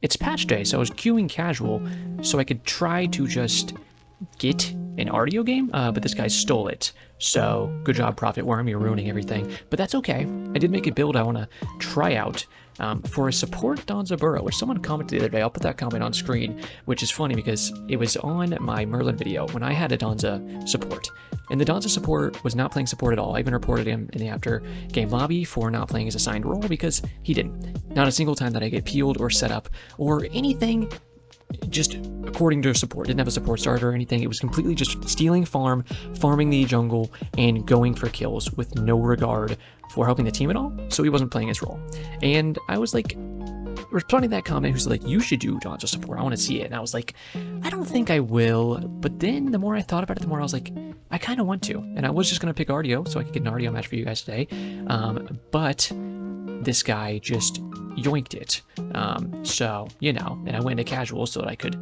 it's patch day, so I was queuing casual so I could try to just get an RDO game, but this guy stole it. So good job, Prophet Worm, you're ruining everything. But that's okay. I did make a build I want to try out for a support Danzaburou, which someone commented the other day. I'll put that comment on screen, which is funny because it was on my Merlin video when I had a Danza support. And the Danza support was not playing support at all. I even reported him in the after game lobby for not playing his assigned role because he didn't. Not a single time that I get peeled or set up or anything just according to support. Didn't have a support starter or anything. It was completely just stealing farm, farming the jungle, and going for kills with no regard for helping the team at all. So he wasn't playing his role. And I was like, responding to that comment who's like, you should do Danza support. I want to see it. And I was like, I don't think I will. But then the more I thought about it, the more I was like, I kind of want to. And I was just going to pick RDO so I could get an RDO match for you guys today. But this guy just yoinked it. So, you know, and I went into casual so that I could,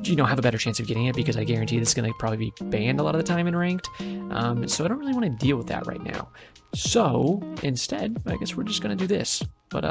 you know, have a better chance of getting it because I guarantee this is going to probably be banned a lot of the time in ranked. So I don't really want to deal with that right now. So instead, I guess we're just going to do this. But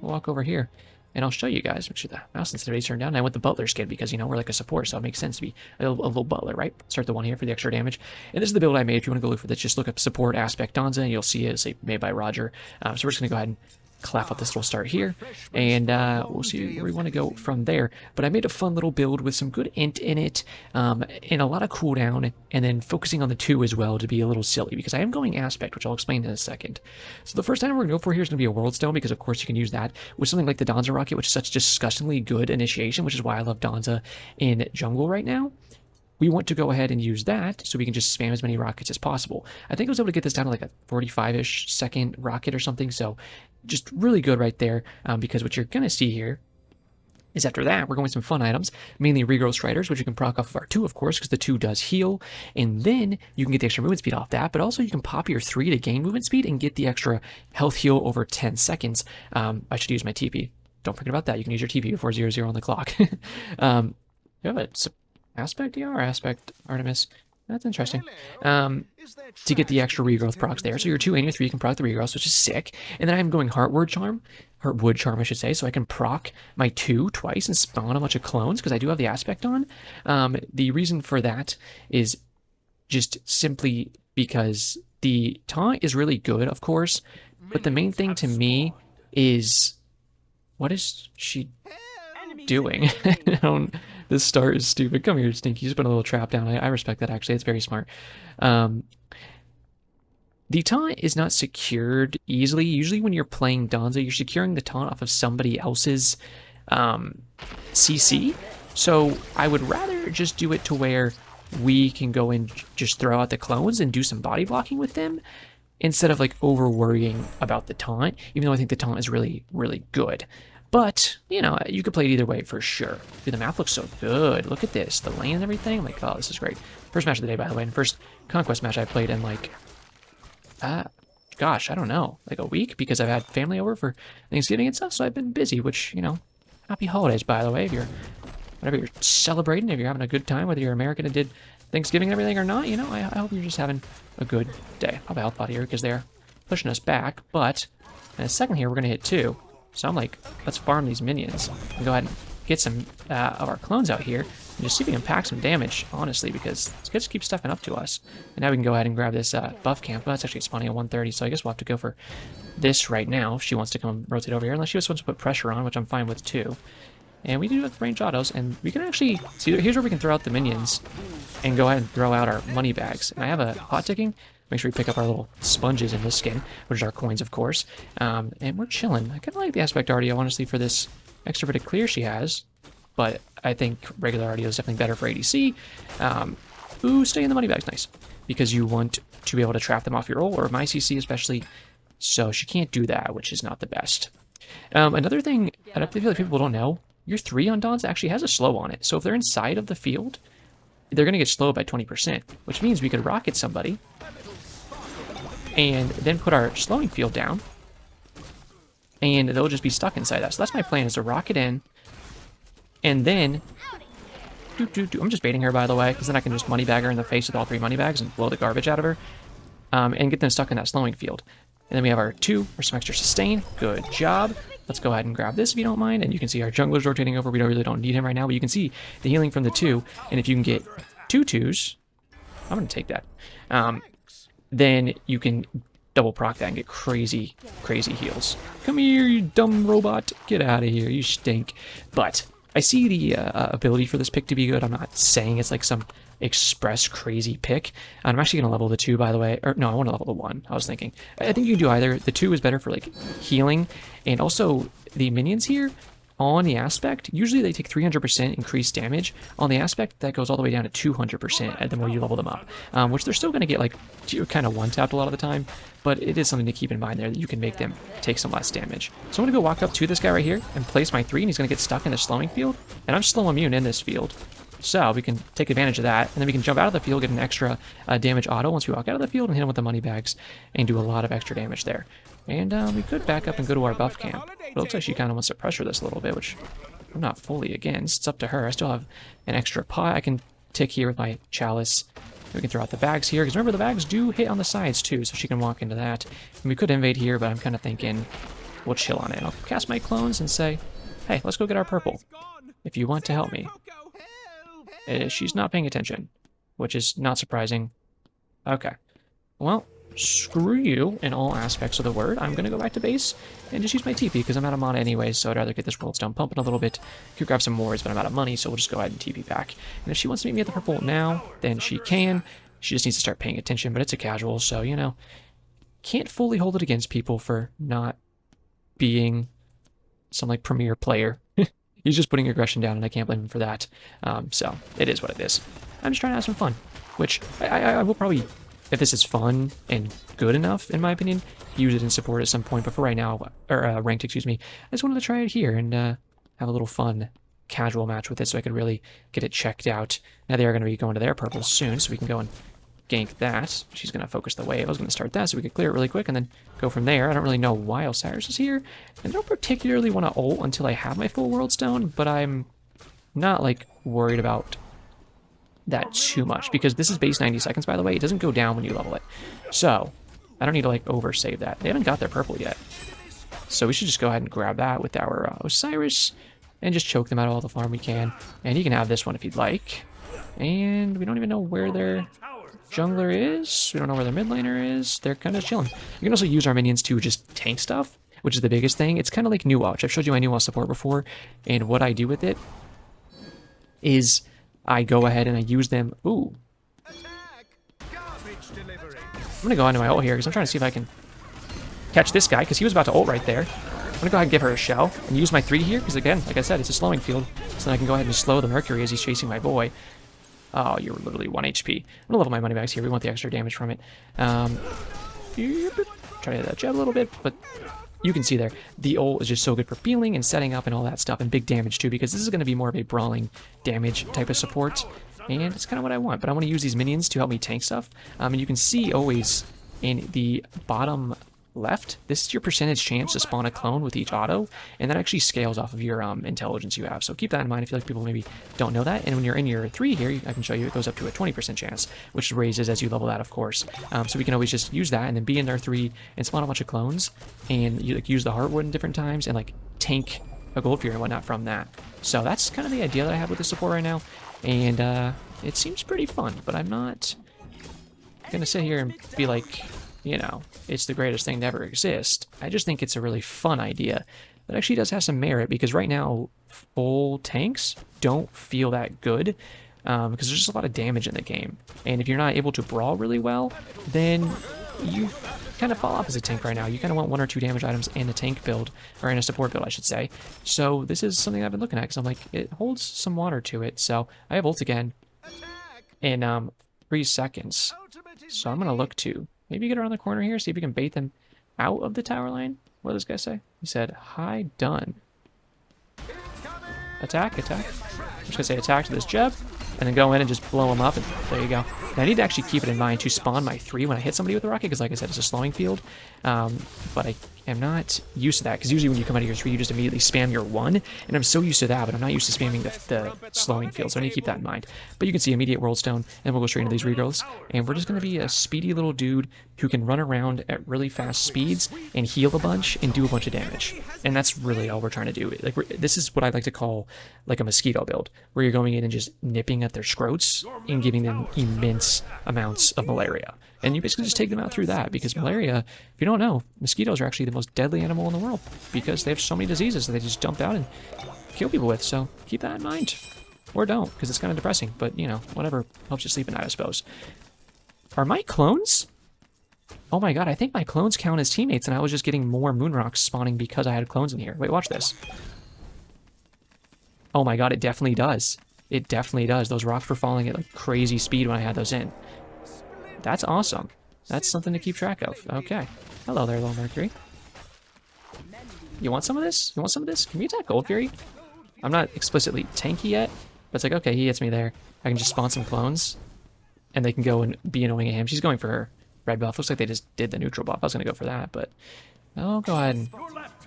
we'll walk over here and I'll show you guys. Make sure the mouse sensitivity is turned down. And I went the butler skin because, you know, we're like a support, so it makes sense to be a little butler, right? Start the one here for the extra damage. And this is the build I made. If you want to go look for this, just look up support aspect Danza and you'll see it. It's made by Roger. So we're just going to go ahead and clap up this little start here, and we'll see where we want to go from there. But I made a fun little build with some good int in it, and a lot of cooldown, and then focusing on the 2 as well to be a little silly, because I am going aspect, which I'll explain in a second. So the first item we're going to go for here is going to be a world stone, because of course you can use that with something like the Danza rocket, which is such disgustingly good initiation, which is why I love Danza in jungle right now. We want to go ahead and use that so we can just spam as many rockets as possible. I think I was able to get this down to like a 45-ish second rocket or something, so just really good right there, because what you're going to see here is after that, we're going with some fun items, mainly regrowth striders, which you can proc off of our 2, of course, because the 2 does heal, and then you can get the extra movement speed off that, but also you can pop your 3 to gain movement speed and get the extra health heal over 10 seconds. I should use my TP. Don't forget about that. You can use your TP before 0-0 on the clock. You have a aspect DR or aspect Artemis? That's interesting. To get the extra regrowth procs there. So your 2 and your 3 can proc the regrowth, which is sick. And then I'm going Heartwood Charm, I should say, so I can proc my 2 twice and spawn a bunch of clones because I do have the aspect on. The reason for that is just simply because the taunt is really good, of course, but the main thing to me is, what is she doing? This start is stupid. Come here, Stinky. Just put a little trap down. I respect that, actually. It's very smart. The taunt is not secured easily. Usually when you're playing Danza, you're securing the taunt off of somebody else's CC. So I would rather just do it to where we can go and just throw out the clones and do some body blocking with them instead of like over worrying about the taunt, even though I think the taunt is really, really good. But, you know, you could play it either way for sure. Dude, the map looks so good. Look at this. The lane and everything. I'm like, oh, this is great. First match of the day, by the way. And first Conquest match I played in like, gosh, I don't know, like a week, because I've had family over for Thanksgiving and stuff, so I've been busy, which, you know, happy holidays, by the way, if you're, whatever you're celebrating, if you're having a good time, whether you're American and did Thanksgiving and everything or not, you know, I hope you're just having a good day. I'll have a health pot here, because they're pushing us back, but in a second here, we're going to hit 2. So I'm like, let's farm these minions and go ahead and get some of our clones out here and just see if we can pack some damage, honestly, because this guy just keeps stepping up to us. And now we can go ahead and grab this buff camp. Well, that's actually spawning at 130, so I guess we'll have to go for this right now if she wants to come rotate over here, unless she just wants to put pressure on, which I'm fine with too. And we do it with range autos, and we can actually see, here's where we can throw out the minions and go ahead and throw out our money bags. And I have a hot ticking. Make sure we pick up our little sponges in this skin, which are our coins, of course. And we're chilling. I kind of like the aspect RDO, honestly, for this extroverted clear she has. But I think regular RDO is definitely better for ADC. Ooh, stay in the money bags. Nice. Because you want to be able to trap them off your ult, or my CC especially. So she can't do that, which is not the best. Another thing I feel like people don't know, your 3 on Danza actually has a slow on it. So if they're inside of the field, they're going to get slowed by 20%, which means we could rocket somebody and then put our slowing field down, and they'll just be stuck inside that. So that's my plan, is to rocket in, and then I'm just baiting her, by the way, because then I can just money bag her in the face with all 3 money bags and blow the garbage out of her, and get them stuck in that slowing field. And then we have our 2 for some extra sustain. Good job. Let's go ahead and grab this if you don't mind. And you can see our jungler's rotating over. We really don't need him right now, but you can see the healing from the 2. And if you can get 2 2s, I'm going to take that. Then you can double proc that and get crazy, crazy heals. Come here, you dumb robot. Get out of here. You stink. But I see the ability for this pick to be good. I'm not saying it's like some express crazy pick. I'm actually going to level the 2, by the way. Or no, I want to level the 1. I was thinking. I think you can do either. The 2 is better for like healing, and also the minions here on the aspect, usually they take 300% increased damage. On the aspect, that goes all the way down to 200% at the more you level them up, which they're still going to get like kind of one-tapped a lot of the time, but it is something to keep in mind there that you can make them take some less damage. So I'm going to go walk up to this guy right here and place my 3, and he's going to get stuck in the slowing field, and I'm slow immune in this field. So we can take advantage of that, and then we can jump out of the field, get an extra damage auto once we walk out of the field, and hit him with the money bags, and do a lot of extra damage there. And we could back up and go to our buff camp. But it looks like she kind of wants to pressure this a little bit, which I'm not fully against. It's up to her. I still have an extra pot I can tick here with my chalice. We can throw out the bags here, because remember the bags do hit on the sides too, so she can walk into that. And we could invade here, but I'm kind of thinking we'll chill on it. I'll cast my clones and say, hey, let's go get our purple, if you want to help me. She's not paying attention, which is not surprising. Okay. Well, screw you in all aspects of the word. I'm going to go back to base and just use my TP because I'm out of mana anyway, so I'd rather get this World Stone pumping a little bit. Could grab some more, but I'm out of money, so we'll just go ahead and TP back. And if she wants to meet me at the purple now, then she can. She just needs to start paying attention, but it's a casual, so, you know, can't fully hold it against people for not being some, like, premier player. He's just putting aggression down, and I can't blame him for that. So, it is what it is. I'm just trying to have some fun, which I will probably, if this is fun and good enough, in my opinion, use it in support at some point. But for right now, or ranked, excuse me, I just wanted to try it here and have a little fun casual match with it so I could really get it checked out. Now they are going to be going to their purple soon, so we can go and gank that. She's going to focus the wave. I was going to start that so we could clear it really quick and then go from there. I don't really know why Osiris is here, and I don't particularly want to ult until I have my full World Stone, but I'm not, like, worried about that too much, because this is base 90 seconds, by the way. It doesn't go down when you level it. So, I don't need to, like, oversave that. They haven't got their purple yet. So we should just go ahead and grab that with our Osiris and just choke them out of all the farm we can. And you can have this one if you'd like. And we don't even know where their jungler is. We don't know where their mid laner is. They're kind of chilling. You can also use our minions to just tank stuff, which is the biggest thing. It's kind of like Nuwa, which I've showed you my Nuwa support before. And what I do with it is I go ahead and I use them. Ooh. I'm going to go into my ult here because I'm trying to see if I can catch this guy, because he was about to ult right there. I'm going to go ahead and give her a shell and use my 3 here because, again, like I said, it's a slowing field. So then I can go ahead and slow the Mercury as he's chasing my boy. Oh, you're literally 1 HP. I'm going to level my money bags here. We want the extra damage from it. Try to jab a little bit, but you can see there, the ult is just so good for peeling and setting up and all that stuff, and big damage too, because this is going to be more of a brawling damage type of support, and it's kind of what I want. But I want to use these minions to help me tank stuff. And you can see always in the bottom left, this is your percentage chance to spawn a clone with each auto, and that actually scales off of your intelligence you have. So keep that in mind. I feel like people maybe don't know that. And when you're in your 3 here, I can show you, it goes up to a 20% chance, which raises as you level that, of course. So we can always just use that and then be in our 3 and spawn a bunch of clones, and you like use the Heartwood in different times and like tank a Gold Fury and whatnot from that. So that's kind of the idea that I have with the support right now, and it seems pretty fun. But I'm not gonna sit here and be like, you know, it's the greatest thing to ever exist. I just think it's a really fun idea that actually does have some merit, because right now full tanks don't feel that good because there's just a lot of damage in the game. And if you're not able to brawl really well, then you kind of fall off as a tank right now. You kind of want 1 or 2 damage items in a tank build, or in a support build, I should say. So this is something I've been looking at because I'm like, it holds some water to it. So I have ult again in 3 seconds. So I'm going to look to maybe get around the corner here, see if we can bait them out of the tower line. What did this guy say? He said, hi, done. Attack, attack. I'm just going to say attack to this Jeb, and then go in and just blow him up, and there you go. Now, I need to actually keep it in mind to spawn my 3 when I hit somebody with a rocket, because like I said, it's a slowing field. But I am not used to that, because usually when you come out of your 3, you just immediately spam your 1, and I'm so used to that, but I'm not used to spamming the slowing field, so I need to keep that in mind. But you can see immediate World Stone, and we'll go straight into these regrowths, and we're just going to be a speedy little dude who can run around at really fast speeds and heal a bunch and do a bunch of damage. And that's really all we're trying to do. Like, this is what I like to call like a mosquito build, where you're going in and just nipping at their scrotes and giving them immense amounts of malaria. And you basically just take them out through that, because malaria, if you don't know, mosquitoes are actually the most deadly animal in the world, because they have so many diseases that they just dump out and kill people with, so keep that in mind. Or don't, because it's kind of depressing, but, you know, whatever helps you sleep at night, I suppose. Are my clones? Oh my god, I think my clones count as teammates, and I was just getting more moon rocks spawning because I had clones in here. Wait, watch this. Oh my god, it definitely does. It definitely does. Those rocks were falling at like crazy speed when I had those in. That's awesome. That's something to keep track of. Okay. Hello there, little Mercury. You want some of this? You want some of this? Can we attack Gold Fury? I'm not explicitly tanky yet, but it's like, okay, he hits me there. I can just spawn some clones, and they can go and be annoying at him. She's going for her red buff. Looks like they just did the neutral buff. I was going to go for that, but I'll go ahead and...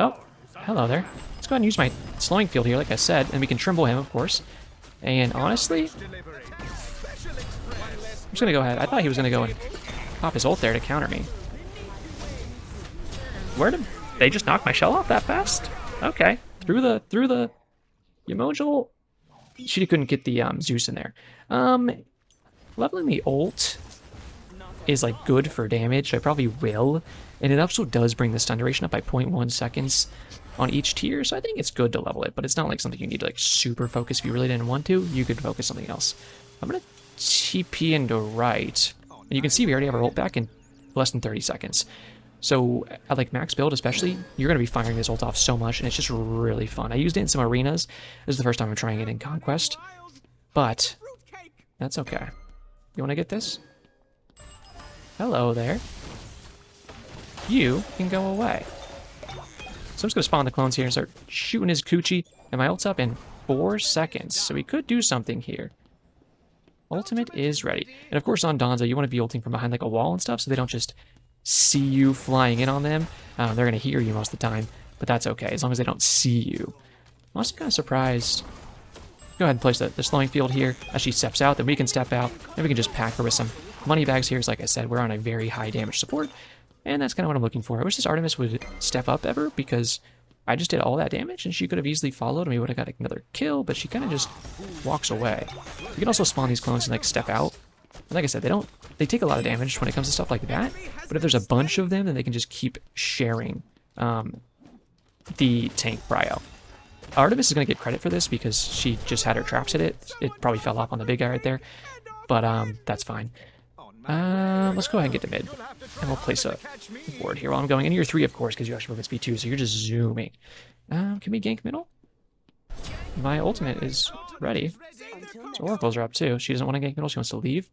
Oh, hello there. Let's go ahead and use my slowing field here, like I said, and we can trimble him, of course. And honestly, I'm just going to go ahead. I thought he was going to go and pop his ult there to counter me. Where did they just knock my shell off that fast? Okay. Through the Yamojul. She couldn't get the Zeus in there. Leveling the ult is like good for damage, so I probably will. And it also does bring the stun duration up by 0.1 seconds on each tier, so I think it's good to level it, but it's not like something you need to like super focus. If you really didn't want to, you could focus something else. I'm gonna TP into right, and you can see we already have our ult back in less than 30 seconds. So at like max build especially, you're gonna be firing this ult off so much, and it's just really fun. I used it in some arenas. This is the first time I'm trying it in Conquest, but that's okay. You wanna get this? Hello there. You can go away. So I'm just going to spawn the clones here and start shooting his coochie. And my ult's up in 4 seconds. So we could do something here. Ultimate is ready. And of course on Danza, you want to be ulting from behind like a wall and stuff, so they don't just see you flying in on them. They're going to hear you most of the time, but that's okay, as long as they don't see you. I'm also kind of surprised. Go ahead and place the slowing field here. As she steps out, then we can step out, and we can just pack her with some money bags here. So like I said, we're on a very high damage support. And that's kind of what I'm looking for. I wish this Artemis would step up ever, because I just did all that damage, and she could have easily followed, and we would have got another kill, but she kind of just walks away. You can also spawn these clones and like step out. And like I said, they take a lot of damage when it comes to stuff like that, but if there's a bunch of them, then they can just keep sharing the tank prio. Artemis is going to get credit for this because she just had her traps hit it. It probably fell off on the big guy right there, but that's fine. Let's go ahead and get to mid, and we'll place a ward here while I'm going. And you're 3, of course, because you actually progress B2, so you're just zooming. Can we gank middle? My ultimate is ready. So Oracles are up too. She doesn't want to gank middle, she wants to leave.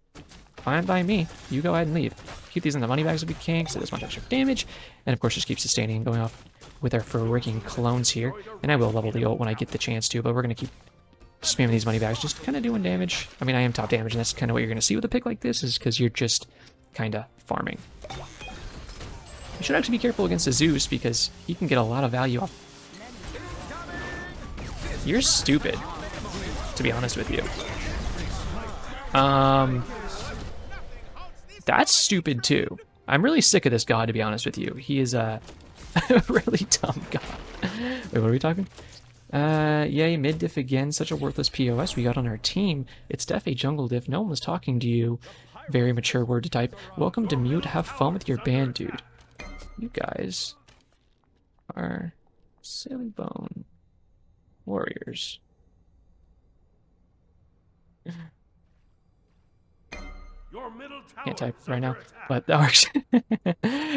Fine by me. You go ahead and leave. Keep these in the money bags if we can, because it does much extra damage. And of course, just keep sustaining and going off with our freaking clones here. And I will level the ult when I get the chance to, but we're going to keep spamming these money bags, just kind of doing damage. I mean, I am top damage, and that's kind of what you're going to see with a pick like this, is because you're just kind of farming. You should actually be careful against a Zeus, because he can get a lot of value off. You're stupid, to be honest with you. That's stupid too. I'm really sick of this god, to be honest with you. He is a really dumb god. Wait, what are we talking? Yay, mid diff again. Such a worthless POS we got on our team. It's def a jungle diff. No one was talking to you. Very mature word to type. Welcome to mute. Have fun with your band, dude. You guys are silly bone warriors. Can't type right now, but that works.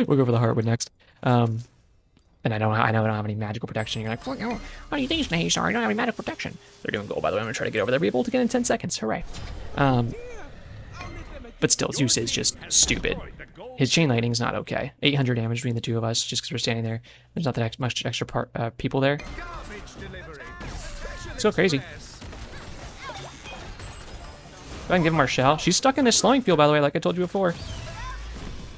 We'll go for the hardwood next. And I know I don't have any magical protection. You're like, what do you think, Snahy? Sorry, I don't have any magical protection. They're doing gold, by the way. I'm gonna try to get over there. Be able to get in 10 seconds. Hooray. But still, Zeus is just stupid. His chain lightning's not okay. 800 damage between the two of us, just because we're standing there. There's not that much extra people there. It's so crazy. Go ahead and give him our shell. She's stuck in this slowing field, by the way, like I told you before.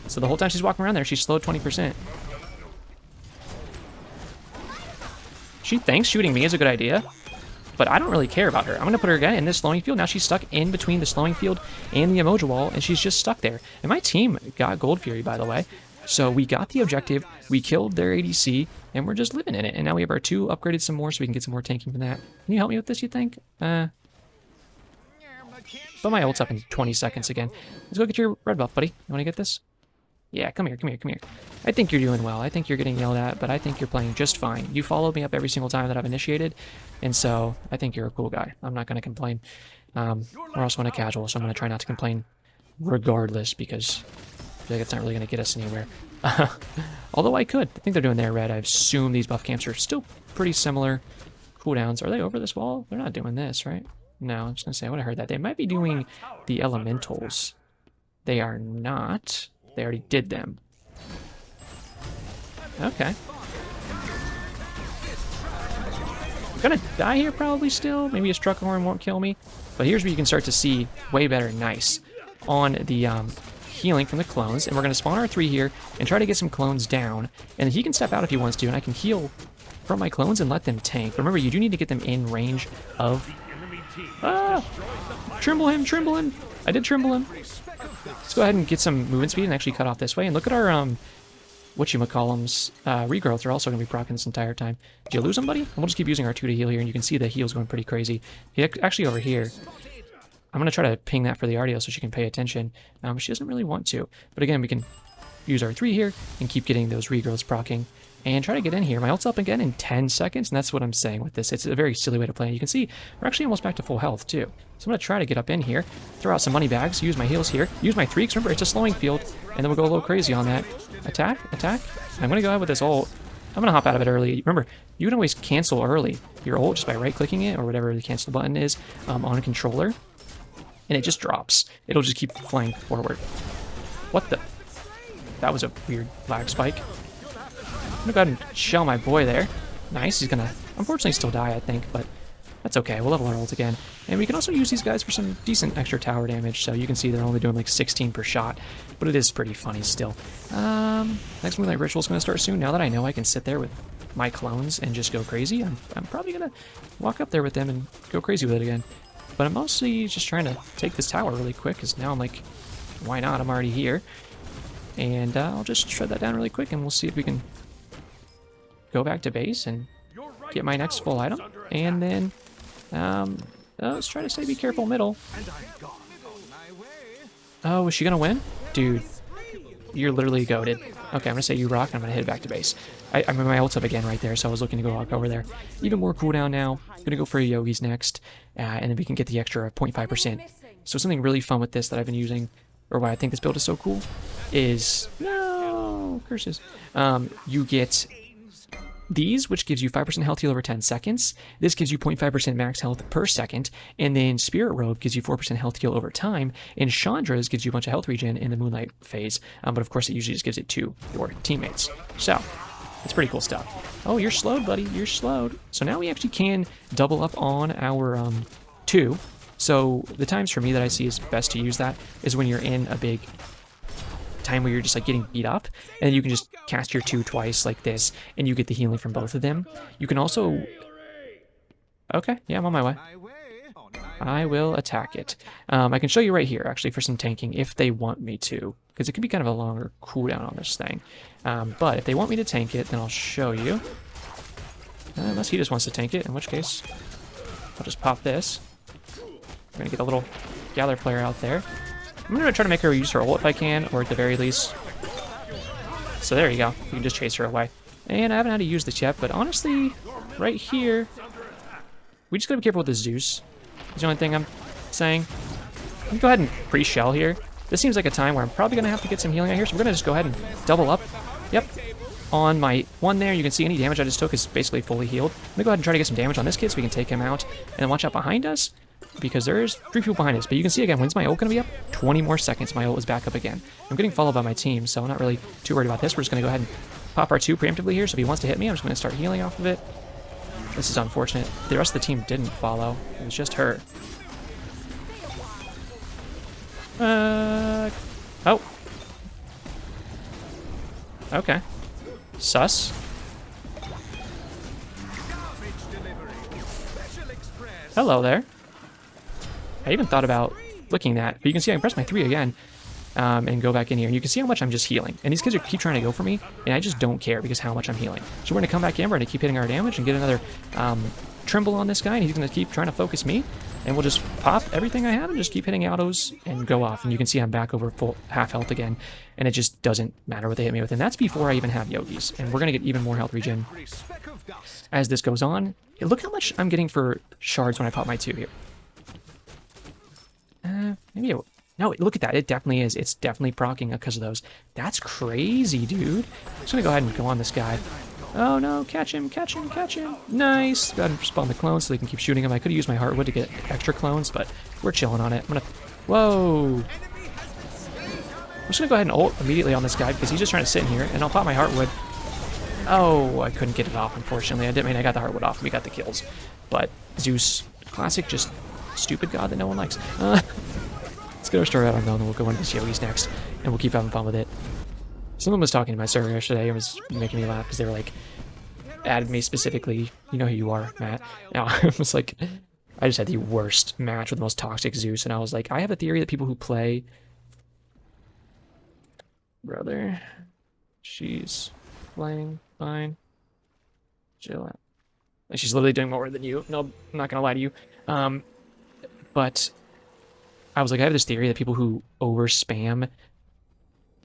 So the whole time she's walking around there, she's slowed 20%. She thinks shooting me is a good idea, but I don't really care about her. I'm going to put her again in this slowing field. Now she's stuck in between the slowing field and the emoji wall, and she's just stuck there. And my team got Gold Fury, by the way. So we got the objective, we killed their ADC, and we're just living in it. And now we have our 2 upgraded some more, so we can get some more tanking from that. Can you help me with this, you think? But my ult's up in 20 seconds again. Let's go get your red buff, buddy. You want to get this? Yeah, come here, come here, come here. I think you're doing well. I think you're getting yelled at, but I think you're playing just fine. You followed me up every single time that I've initiated, and so I think you're a cool guy. I'm not going to complain. We're also in a casual, so I'm going to try not to complain regardless, because I feel like it's not really going to get us anywhere. Although I could. I think they're doing their red. I assume these buff camps are still pretty similar cooldowns. Are they over this wall? They're not doing this, right? No, I'm just going to say, I would have heard that. They might be doing the elementals. They are not. They already did them. Okay. I'm gonna die here probably still. Maybe a struck horn won't kill me. But here's where you can start to see way better nice on the healing from the clones. And we're gonna spawn our 3 here and try to get some clones down. And he can step out if he wants to, and I can heal from my clones and let them tank. Remember, you do need to get them in range of... Trimble him, trimble him. I did trimble him. Let's go ahead and get some movement speed and actually cut off this way. And look at our, whatchamacallums, regrowth are also going to be proccing this entire time. Did you lose them, buddy? And we'll just keep using our 2 to heal here, and you can see the heal's going pretty crazy. He actually over here. I'm going to try to ping that for the RDO so she can pay attention. She doesn't really want to. But again, we can use our 3 here and keep getting those regrowths proccing. And try to get in here. My ult's up again in 10 seconds, and that's what I'm saying with this. It's a very silly way to play. You can see we're actually almost back to full health, too. So I'm going to try to get up in here, throw out some money bags, use my heals here, use my 3, because remember, it's a slowing field, and then we'll go a little crazy on that. Attack, attack. I'm going to go ahead with this ult. I'm going to hop out of it early. Remember, you can always cancel early your ult just by right-clicking it, or whatever the cancel button is, on a controller, and it just drops. It'll just keep flying forward. What the? That was a weird lag spike. I'm gonna go ahead and shell my boy there. Nice, he's gonna unfortunately still die, I think, but that's okay. We'll level our ult again. And we can also use these guys for some decent extra tower damage, so you can see they're only doing like 16 per shot, but it is pretty funny still. Next Moonlight Ritual's gonna start soon. Now that I know I can sit there with my clones and just go crazy, I'm probably gonna walk up there with them and go crazy with it again. But I'm mostly just trying to take this tower really quick, because now I'm like, why not? I'm already here. And I'll just shred that down really quick, and we'll see if we can go back to base and get my next full item. And then, let's try to say be careful middle. Oh, is she gonna win? Dude, you're literally goated. Okay, I'm gonna say you rock, and I'm gonna head back to base. I mean, my ult's up again right there, so I was looking to go walk over there. Even more cooldown now. Gonna go for a Yogi's next, and then we can get the extra 0.5%. So something really fun with this that I've been using, or why I think this build is so cool, is... No! Curses. You get... these, which gives you 5% health heal over 10 seconds. This gives you 0.5% max health per second. And then Spirit Robe gives you 4% health heal over time. And Chandra's gives you a bunch of health regen in the Moonlight phase. But of course, it usually just gives it to your teammates. So, it's pretty cool stuff. Oh, you're slowed, buddy. You're slowed. So now we actually can double up on our 2. So the times for me that I see is best to use that is when you're in a big time where you're just like getting beat up, and you can just cast your 2 twice like this, and you get the healing from both of them. You can also... Okay, yeah, I'm on my way. I will attack it. I can show you right here, actually, for some tanking, if they want me to, because it can be kind of a longer cooldown on this thing. But if they want me to tank it, then I'll show you. Unless he just wants to tank it, in which case, I'll just pop this. I'm going to get a little gather player out there. I'm going to try to make her use her ult if I can, or at the very least. So there you go. You can just chase her away. And I haven't had to use this yet, but honestly, right here, we just got to be careful with the Zeus. That's the only thing I'm saying. Let me go ahead and pre-shell here. This seems like a time where I'm probably going to have to get some healing out here, so we're going to just go ahead and double up. Yep. On my 1 there, you can see any damage I just took is basically fully healed. I'm going to go ahead and try to get some damage on this kid so we can take him out. And then watch out behind us, because there's 3 people behind us. But you can see again, when's my ult going to be up? 20 more seconds. My ult is back up again. I'm getting followed by my team, so I'm not really too worried about this. We're just going to go ahead and pop our 2 preemptively here, so if he wants to hit me, I'm just going to start healing off of it. This is unfortunate. The rest of the team didn't follow. It was just her. Oh. Okay. Sus. Hello there. I even thought about flicking that, but you can see I can press my 3 again and go back in here. And you can see how much I'm just healing. And these kids keep trying to go for me, and I just don't care because how much I'm healing. So we're going to come back in, we're going to keep hitting our damage and get another Trimble on this guy, and he's going to keep trying to focus me. And we'll just pop everything I have and just keep hitting autos and go off. And you can see I'm back over full half health again, and it just doesn't matter what they hit me with. And that's before I even have yogis. And we're going to get even more health regen as this goes on. Look how much I'm getting for shards when I pop my 2 here. Maybe it... No, look at that. It definitely is. It's definitely proccing because of those. That's crazy, dude. I'm just going to go ahead and go on this guy. Oh, no. Catch him, catch him, catch him. Nice. Go ahead and spawn the clones so they can keep shooting him. I could have used my Heartwood to get extra clones, but we're chilling on it. I'm going to... Whoa. I'm just going to go ahead and ult immediately on this guy because he's just trying to sit in here, and I'll pop my Heartwood. Oh, I couldn't get it off, unfortunately. I got the Heartwood off and we got the kills. But Zeus, classic, just stupid god that no one likes. Let's get our story out on and we'll go into this Yogis next, and we'll keep having fun with it. Someone was talking to my server yesterday and was making me laugh because they were like, added me specifically, you know who you are, Matt. Now, I was like, I just had the worst match with the most toxic Zeus, and I was like, I have a theory that people who play... Brother, she's playing fine. Chill out. She's literally doing more than you. No, I'm not gonna lie to you. But I was like, I have this theory that people who over spam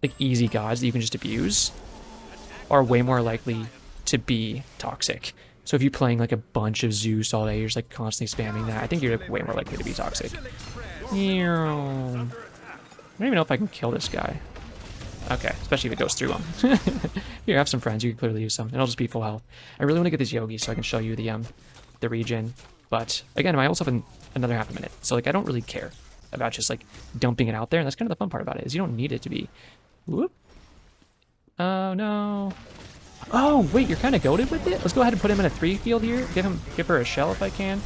like easy gods that you can just abuse are way more likely to be toxic. So if you're playing like a bunch of Zeus all day, you're just like constantly spamming that, I think you're like, way more likely to be toxic. I don't even know if I can kill this guy. Okay, especially if it goes through him. Here, have some friends. You can clearly use some, and I'll just be full health. I really want to get this Yogi so I can show you the regen. But again, I also have another half a minute, so like I don't really care about just like dumping it out there. And that's kind of the fun part about it is you don't need it to be. Whoop. Oh no. Oh wait, you're kind of goated with it. Let's go ahead and put him in a 3 field here. Give her a shell if I can.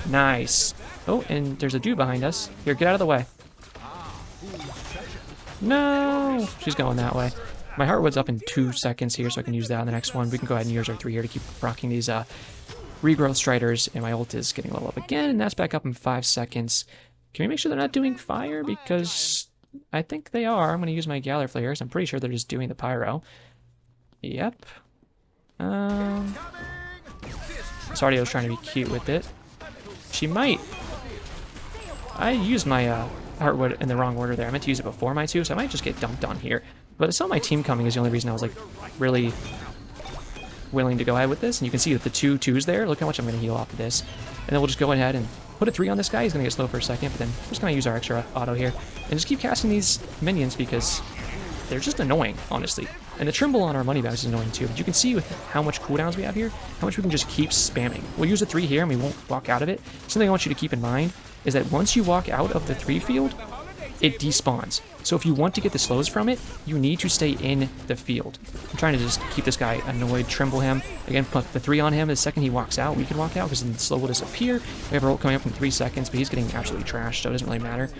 Nice. Oh, and there's a dude behind us. Here, get out of the way. No! She's going that way. My Heartwood's up in 2 seconds here, so I can use that on the next one. We can go ahead and use our 3 here to keep rocking these regrowth striders, and my ult is getting level up again, and that's back up in 5 seconds. Can we make sure they're not doing fire? Because I think they are. I'm going to use my Galler Flares. I'm pretty sure they're just doing the pyro. Yep. Sardio's trying to be cute with it. She might... I used my Heartwood in the wrong order there. I meant to use it before my 2, so I might just get dumped on here. But I saw my team coming is the only reason I was like really willing to go ahead with this. And you can see that the 2 2s there. Look how much I'm going to heal off of this. And then we'll just go ahead and put a 3 on this guy. He's going to get slow for a second, but then we're just going to use our extra auto here. And just keep casting these minions because they're just annoying, honestly. And the Trimble on our money bags is annoying too. But you can see with how much cooldowns we have here, how much we can just keep spamming. We'll use a 3 here and we won't walk out of it. Something I want you to keep in mind is that once you walk out of the 3 field, it despawns. So if you want to get the slows from it, you need to stay in the field. I'm trying to just keep this guy annoyed, Trimble him. Again, put the 3 on him. The second he walks out, we can walk out because then the slow will disappear. We have our ult coming up in 3 seconds, but he's getting absolutely trashed, so it doesn't really matter.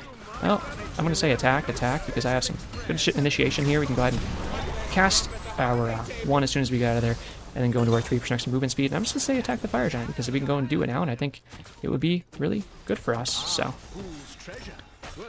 Well, I'm going to say attack, because I have some good initiation here. We can go ahead and cast our 1 as soon as we get out of there, and then go into our 3 for extra movement speed. And I'm just going to say attack the fire giant, because if we can go and do it now, and I think it would be really good for us, so...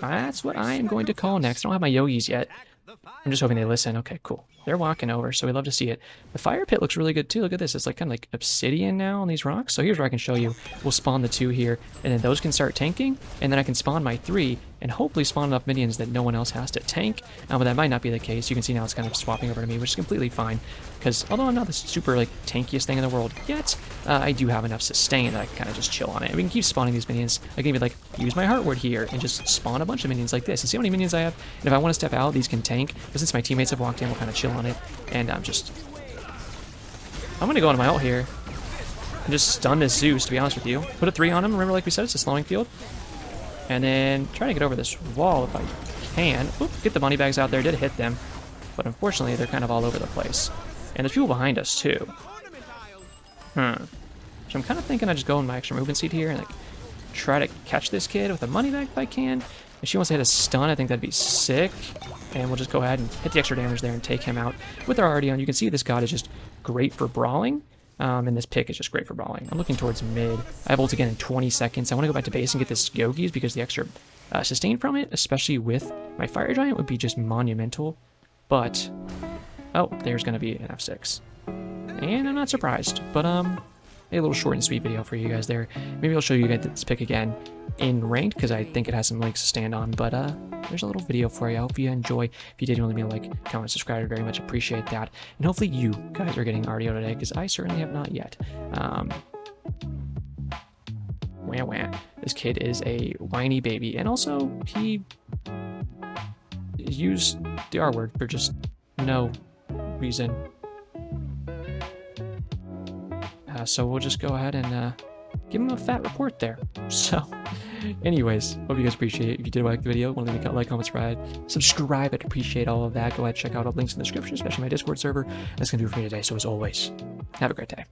That's what I am going to call next. I don't have my yogis yet. I'm just hoping they listen. Okay, cool. They're walking over, so we love to see it. The fire pit looks really good too. Look at this. It's like kind of like obsidian now on these rocks. So here's where I can show you. We'll spawn the 2 here, and then those can start tanking, and then I can spawn my 3, and hopefully spawn enough minions that no one else has to tank. But that might not be the case. You can see now it's kind of swapping over to me, which is completely fine. Because although I'm not the super like tankiest thing in the world yet, I do have enough sustain that I can kind of just chill on it. And we can keep spawning these minions. I can even like use my Heartwood here and just spawn a bunch of minions like this. And see how many minions I have? And if I want to step out, these can tank. But since my teammates have walked in, we'll kind of chill on it. And I'm going to go into my ult here and just stun this Zeus, to be honest with you. Put a 3 on him. Remember, like we said, it's a slowing field. And then try to get over this wall if I can. Oop, get the money bags out there. Did hit them. But unfortunately, they're kind of all over the place. And there's people behind us, too. So I'm kind of thinking I just go in my extra movement seat here and like try to catch this kid with a money bag if I can. If she wants to hit a stun, I think that'd be sick. And we'll just go ahead and hit the extra damage there and take him out with our Ardeon. You can see this god is just great for brawling. And this pick is just great for brawling. I'm looking towards mid. I have ult again in 20 seconds. I want to go back to base and get this Yogi's because the extra sustain from it, especially with my Fire Giant, would be just monumental. But, oh, there's going to be an F6. And I'm not surprised, but a little short and sweet video for you guys there. Maybe I'll show you guys this pick again in ranked because I think it has some legs to stand on, but there's a little video for you. I hope you enjoy. If you did, leave me a like, comment, subscribe. I very much appreciate that. And hopefully you guys are getting RDO today because I certainly have not yet. Wah wah. This kid is a whiny baby, and also he used the R word for just no reason. So we'll just go ahead and give him a fat report there. So, anyways, hope you guys appreciate it. If you did like the video, want to leave a like, comment, subscribe. I'd appreciate all of that. Go ahead and check out all the links in the description, especially my Discord server. That's going to do it for me today. So as always, have a great day.